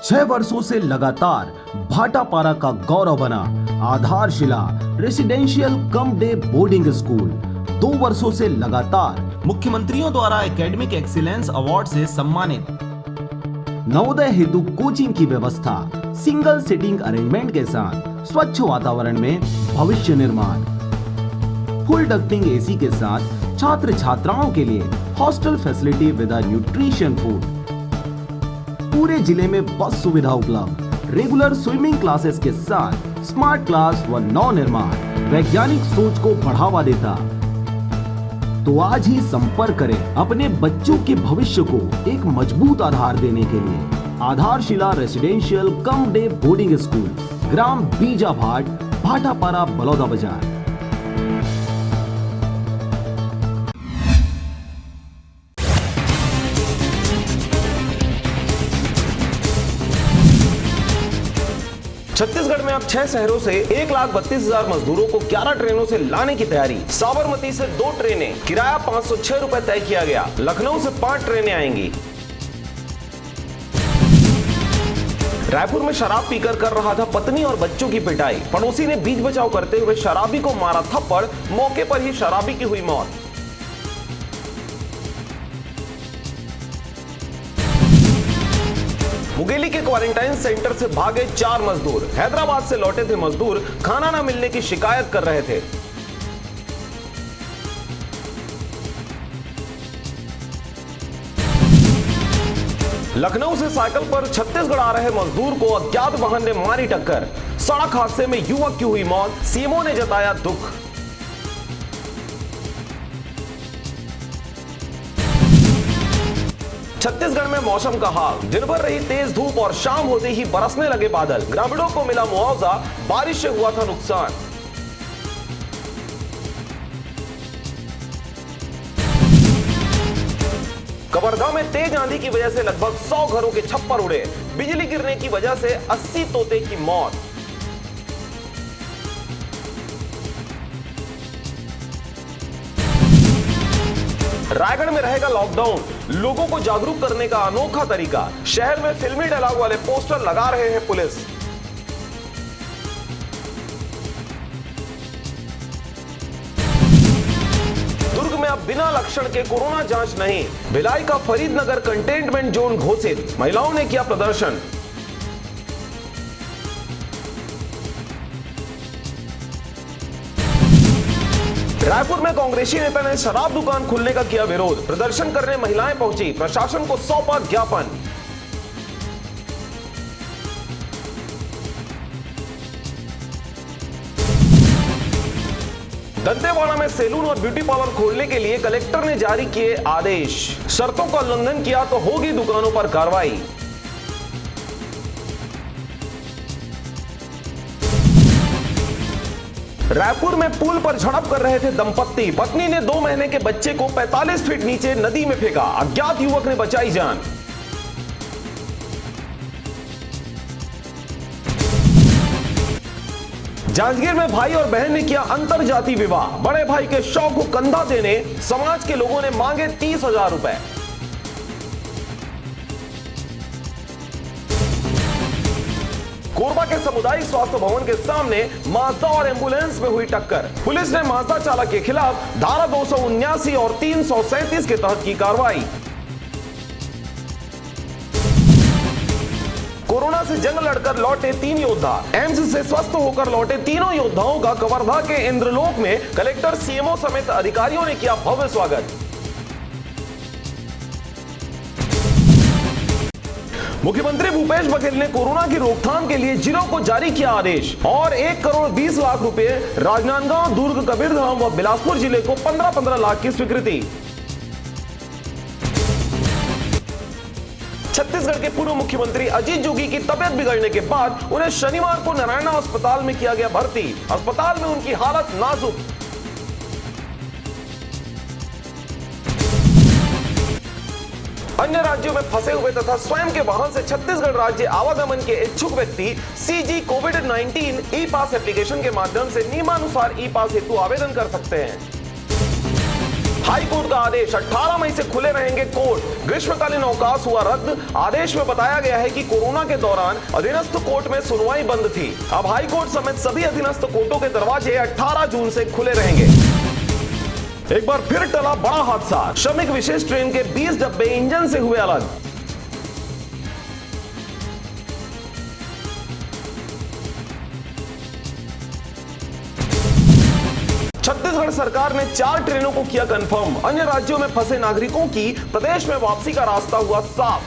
6 वर्षों से लगातार भाटापारा का गौरव बना आधारशिला residential cum day boarding school 2 वर्षों से लगातार मुख्यमंत्रियों द्वारा एकेडमिक एक्सीलेंस अवार्ड से सम्मानित। नवोदय हेतु कोचिंग की व्यवस्था, सिंगल सिटिंग अरेंजमेंट के साथ स्वच्छ वातावरण में भविष्य निर्माण, फुल डक्टिंग एसी के साथ छात्र छात्राओं के लिए hostel facility with nutrition food, पूरे जिले में बस सुविधा उपलब्ध, रेगुलर स्विमिंग क्लासेस के साथ स्मार्ट क्लास व नव निर्माण वैज्ञानिक सोच को बढ़ावा देता। तो आज ही संपर्क करें अपने बच्चों के भविष्य को एक मजबूत आधार देने के लिए। Aadharshila residential cum day boarding school, ग्राम बीजाभाट, भाटापारा, बलौदा बाजार। छत्तीसगढ़ में अब 6 शहरों से 1,32,000 मजदूरों को 11 ट्रेनों से लाने की तैयारी। साबरमती से 2 ट्रेनें, किराया 506 रुपए तय किया गया। लखनऊ से 5 ट्रेनें आएंगी। रायपुर में शराब पीकर कर रहा था पत्नी और बच्चों की पिटाई। पड़ोसी ने बीच बचाव करते हुए शराबी को मारा थप्पड़, मौके पर ही शराबी की हुई मौत। मुंगेली के क्वारंटाइन सेंटर से भागे 4 मजदूर। हैदराबाद से लौटे थे मजदूर, खाना न मिलने की शिकायत कर रहे थे। लखनऊ से साइकिल पर छत्तीसगढ़ आ रहे मजदूर को अज्ञात वाहन ने मारी टक्कर। सड़क हादसे में युवक की हुई मौत, सीएमओ ने जताया दुख। छत्तीसगढ़ में मौसम का हाल, दिन भर रही तेज धूप और शाम होते ही बरसने लगे बादल। ग्रामीणों को मिला मुआवजा, बारिश से हुआ था नुकसान। कवर्धा में तेज आंधी की वजह से लगभग 100 घरों के छप्पर उड़े। बिजली गिरने की वजह से 80 तोते की मौत। रायगढ़ में रहेगा लॉकडाउन, लोगों को जागरूक करने का अनोखा तरीका। शहर में फिल्मी डायलॉग वाले पोस्टर लगा रहे हैं पुलिस। दुर्ग में अब बिना लक्षण के कोरोना जांच नहीं। भिलाई का फरीदनगर कंटेनमेंट जोन घोषित, महिलाओं ने किया प्रदर्शन। रायपुर में कांग्रेसी नेता ने शराब दुकान खुलने का किया विरोध। प्रदर्शन करने महिलाएं पहुंची, प्रशासन को सौंपा ज्ञापन। दंतेवाड़ा में सैलून और ब्यूटी पार्लर खोलने के लिए कलेक्टर ने जारी किए आदेश। शर्तों का उल्लंघन किया तो होगी दुकानों पर कार्रवाई। रायपुर में पुल पर झड़प कर रहे थे दंपत्ति। पत्नी ने 2 महीने के बच्चे को 45 फीट नीचे नदी में फेंका। अज्ञात युवक ने बचाई जान। जांजगीर में भाई और बहन ने किया अंतरजातीय विवाह। बड़े भाई के शौक को कंधा देने समाज के लोगों ने मांगे 30,000 रुपए। कोरबा के सामुदायिक स्वास्थ्य भवन के सामने माजदा और एम्बुलेंस में हुई टक्कर। पुलिस ने माजदा चालक के खिलाफ धारा 279 और 337 के तहत की कार्रवाई। कोरोना से जंग लड़कर लौटे 3 योद्धा। एम्स से स्वस्थ होकर लौटे तीनों योद्धाओं का कवर्धा के इंद्रलोक में कलेक्टर, सीएमओ समेत अधिकारियों ने किया भव्य स्वागत। मुख्यमंत्री भूपेश बघेल ने कोरोना की रोकथाम के लिए जिलों को जारी किया आदेश और 1 करोड़ 20 लाख रुपए राजनांदगांव, दुर्ग, कबीरधाम व बिलासपुर जिले को 15-15 लाख की स्वीकृति। छत्तीसगढ़ के पूर्व मुख्यमंत्री अजीत जोगी की तबियत बिगड़ने के बाद उन्हें शनिवार को नारायणा अस्पताल में किया गया भर्ती। अस्पताल में उनकी हालत नाजुक। अन्य राज्यों में फंसे हुए तथा स्वयं के वाहन से छत्तीसगढ़ राज्य आवागमन के इच्छुक व्यक्ति सीजी कोविड-19 ई पास एप्लीकेशन के माध्यम से नियमानुसार ई पास हेतु आवेदन कर सकते हैं। हाई कोर्ट का आदेश, 18 मई से खुले रहेंगे कोर्ट। ग्रीष्मकालीन अवकाश हुआ रद्द। आदेश में बताया गया है कि कोरोना के दौरान अधीनस्थ कोर्ट में सुनवाई बंद थी। अब हाई कोर्ट समेत सभी अधीनस्थ कोर्टों के दरवाजे 18 जून से खुले रहेंगे। एक बार फिर टला बड़ा हादसा। श्रमिक विशेष ट्रेन के 20 डब्बे इंजन से हुए अलग। छत्तीसगढ़ सरकार ने 4 ट्रेनों को किया कंफर्म। अन्य राज्यों में फंसे नागरिकों की प्रदेश में वापसी का रास्ता हुआ साफ।